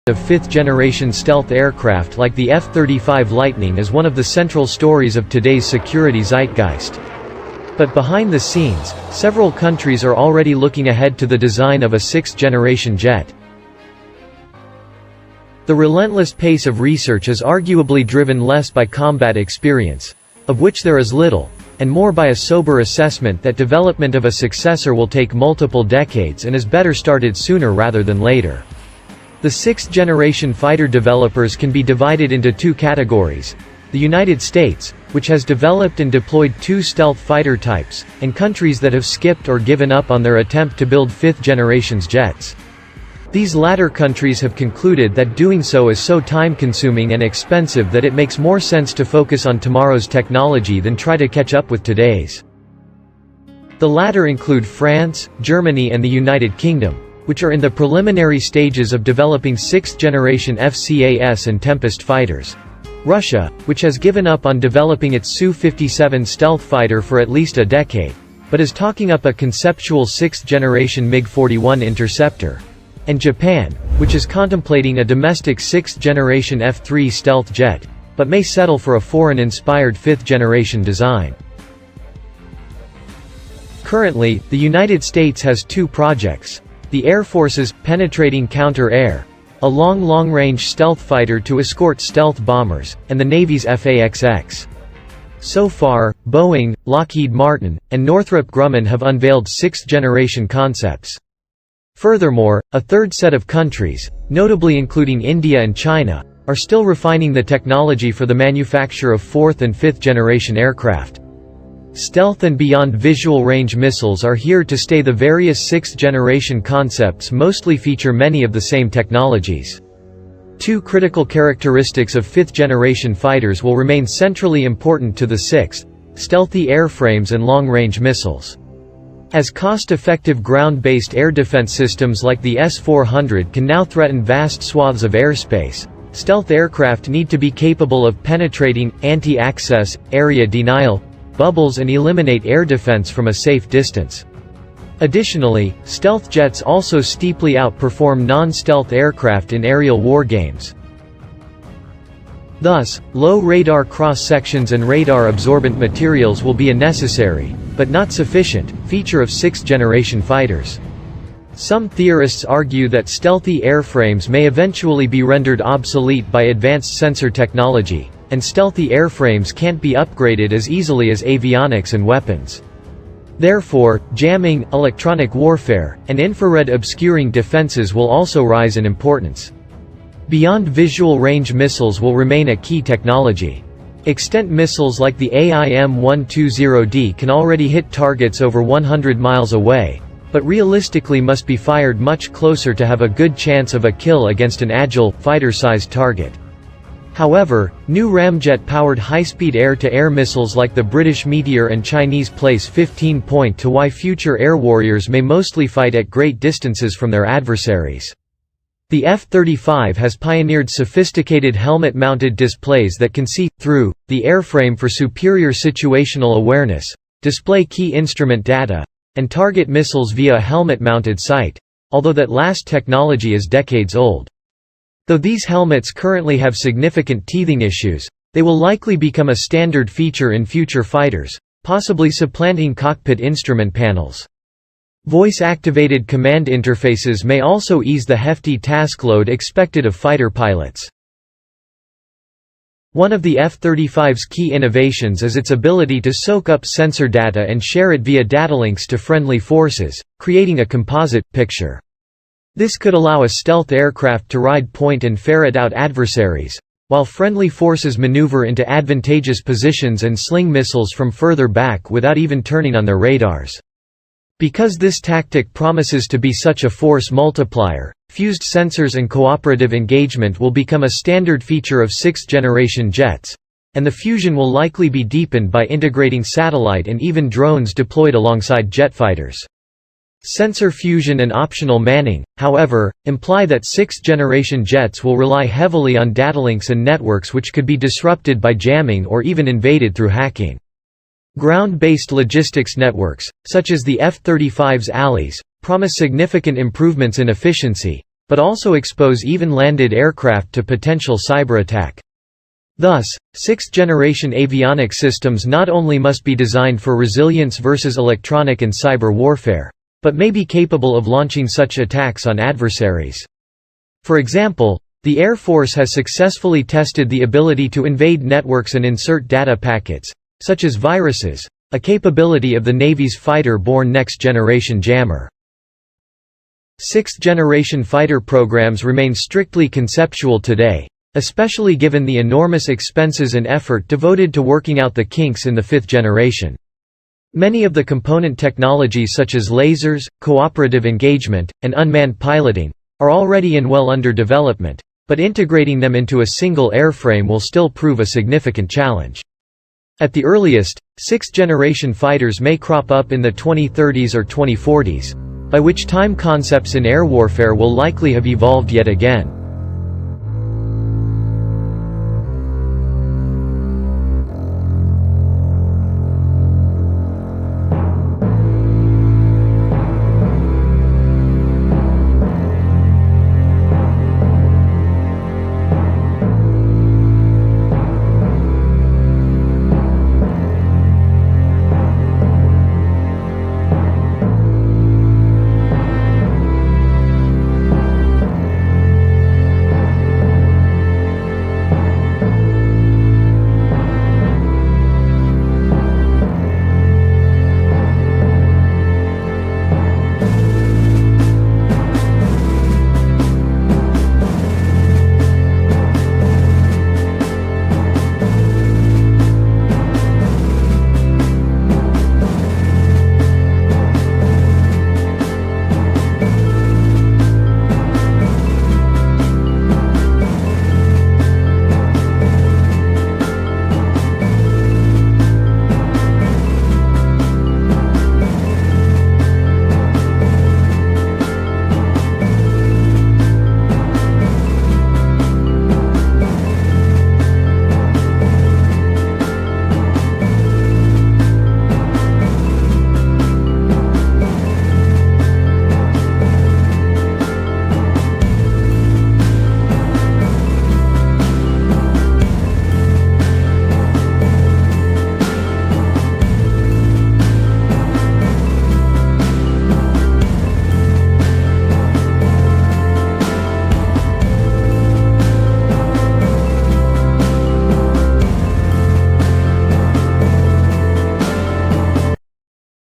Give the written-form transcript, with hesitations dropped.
of fifth-generation stealth aircraft like the F-35 Lightning is one of the central stories of today's security zeitgeist. But behind the scenes, several countries are already looking ahead to the design of a sixth-generation jet. The relentless pace of research is arguably driven less by combat experience, of which there is little, and more by a sober assessment that development of a successor will take multiple decades and is better started sooner rather than later. The sixth-generation fighter developers can be divided into two categories: the United States, which has developed and deployed two stealth fighter types, and countries that have skipped or given up on their attempt to build fifth-generation's jets. These latter countries have concluded that doing so is so time-consuming and expensive that it makes more sense to focus on tomorrow's technology than try to catch up with today's. The latter include France, Germany and the United Kingdom, which are in the preliminary stages of developing sixth-generation FCAS and Tempest fighters. Russia, which has given up on developing its Su-57 stealth fighter for at least a decade, but is talking up a conceptual sixth-generation MiG-41 interceptor. And Japan, which is contemplating a domestic sixth-generation F-3 stealth jet, but may settle for a foreign-inspired fifth-generation design. Currently, the United States has two projects: the Air Force's Penetrating Counter-Air, a long-range stealth fighter to escort stealth bombers, and the Navy's FAXX. So far, Boeing, Lockheed Martin, and Northrop Grumman have unveiled sixth-generation concepts. Furthermore, a third set of countries, notably including India and China, are still refining the technology for the manufacture of fourth- and fifth-generation aircraft. Stealth and beyond visual range missiles are here to stay. The various sixth-generation concepts mostly feature many of the same technologies. Two critical characteristics of fifth-generation fighters will remain centrally important to the sixth: stealthy airframes and long-range missiles. As cost-effective ground-based air defense systems like the S-400 can now threaten vast swaths of airspace, stealth aircraft need to be capable of penetrating, anti-access, area denial, bubbles and eliminate air defense from a safe distance. Additionally, stealth jets also steeply outperform non-stealth aircraft in aerial wargames. Thus, low radar cross-sections and radar-absorbent materials will be a necessary, but not sufficient, feature of sixth-generation fighters. Some theorists argue that stealthy airframes may eventually be rendered obsolete by advanced sensor technology, and stealthy airframes can't be upgraded as easily as avionics and weapons. Therefore, jamming, electronic warfare, and infrared obscuring defenses will also rise in importance. Beyond visual range missiles will remain a key technology. Extent missiles like the AIM-120D can already hit targets over 100 miles away, but realistically must be fired much closer to have a good chance of a kill against an agile, fighter-sized target. However, new ramjet-powered high-speed air-to-air missiles like the British Meteor and Chinese Place 15 point to why future air warriors may mostly fight at great distances from their adversaries. The F-35 has pioneered sophisticated helmet-mounted displays that can see through the airframe for superior situational awareness, display key instrument data, and target missiles via a helmet-mounted sight, although that last technology is decades old. Though these helmets currently have significant teething issues, they will likely become a standard feature in future fighters, possibly supplanting cockpit instrument panels. Voice-activated command interfaces may also ease the hefty task load expected of fighter pilots. One of the F-35's key innovations is its ability to soak up sensor data and share it via datalinks to friendly forces, creating a composite picture. This could allow a stealth aircraft to ride point and ferret out adversaries, while friendly forces maneuver into advantageous positions and sling missiles from further back without even turning on their radars. Because this tactic promises to be such a force multiplier, fused sensors and cooperative engagement will become a standard feature of sixth-generation jets, and the fusion will likely be deepened by integrating satellite and even drones deployed alongside jet fighters. Sensor fusion and optional manning, however, imply that sixth-generation jets will rely heavily on datalinks and networks which could be disrupted by jamming or even invaded through hacking. Ground-based logistics networks, such as the F-35's ALIs, promise significant improvements in efficiency, but also expose even landed aircraft to potential cyber attack. Thus, sixth-generation avionics systems not only must be designed for resilience versus electronic and cyber warfare, but may be capable of launching such attacks on adversaries. For example, the Air Force has successfully tested the ability to invade networks and insert data packets, such as viruses, a capability of the Navy's fighter-borne next-generation jammer. Sixth-generation fighter programs remain strictly conceptual today, especially given the enormous expenses and effort devoted to working out the kinks in the fifth generation. Many of the component technologies such as lasers, cooperative engagement, and unmanned piloting are already well under development, but integrating them into a single airframe will still prove a significant challenge. At the earliest, sixth-generation fighters may crop up in the 2030s or 2040s, by which time concepts in air warfare will likely have evolved yet again.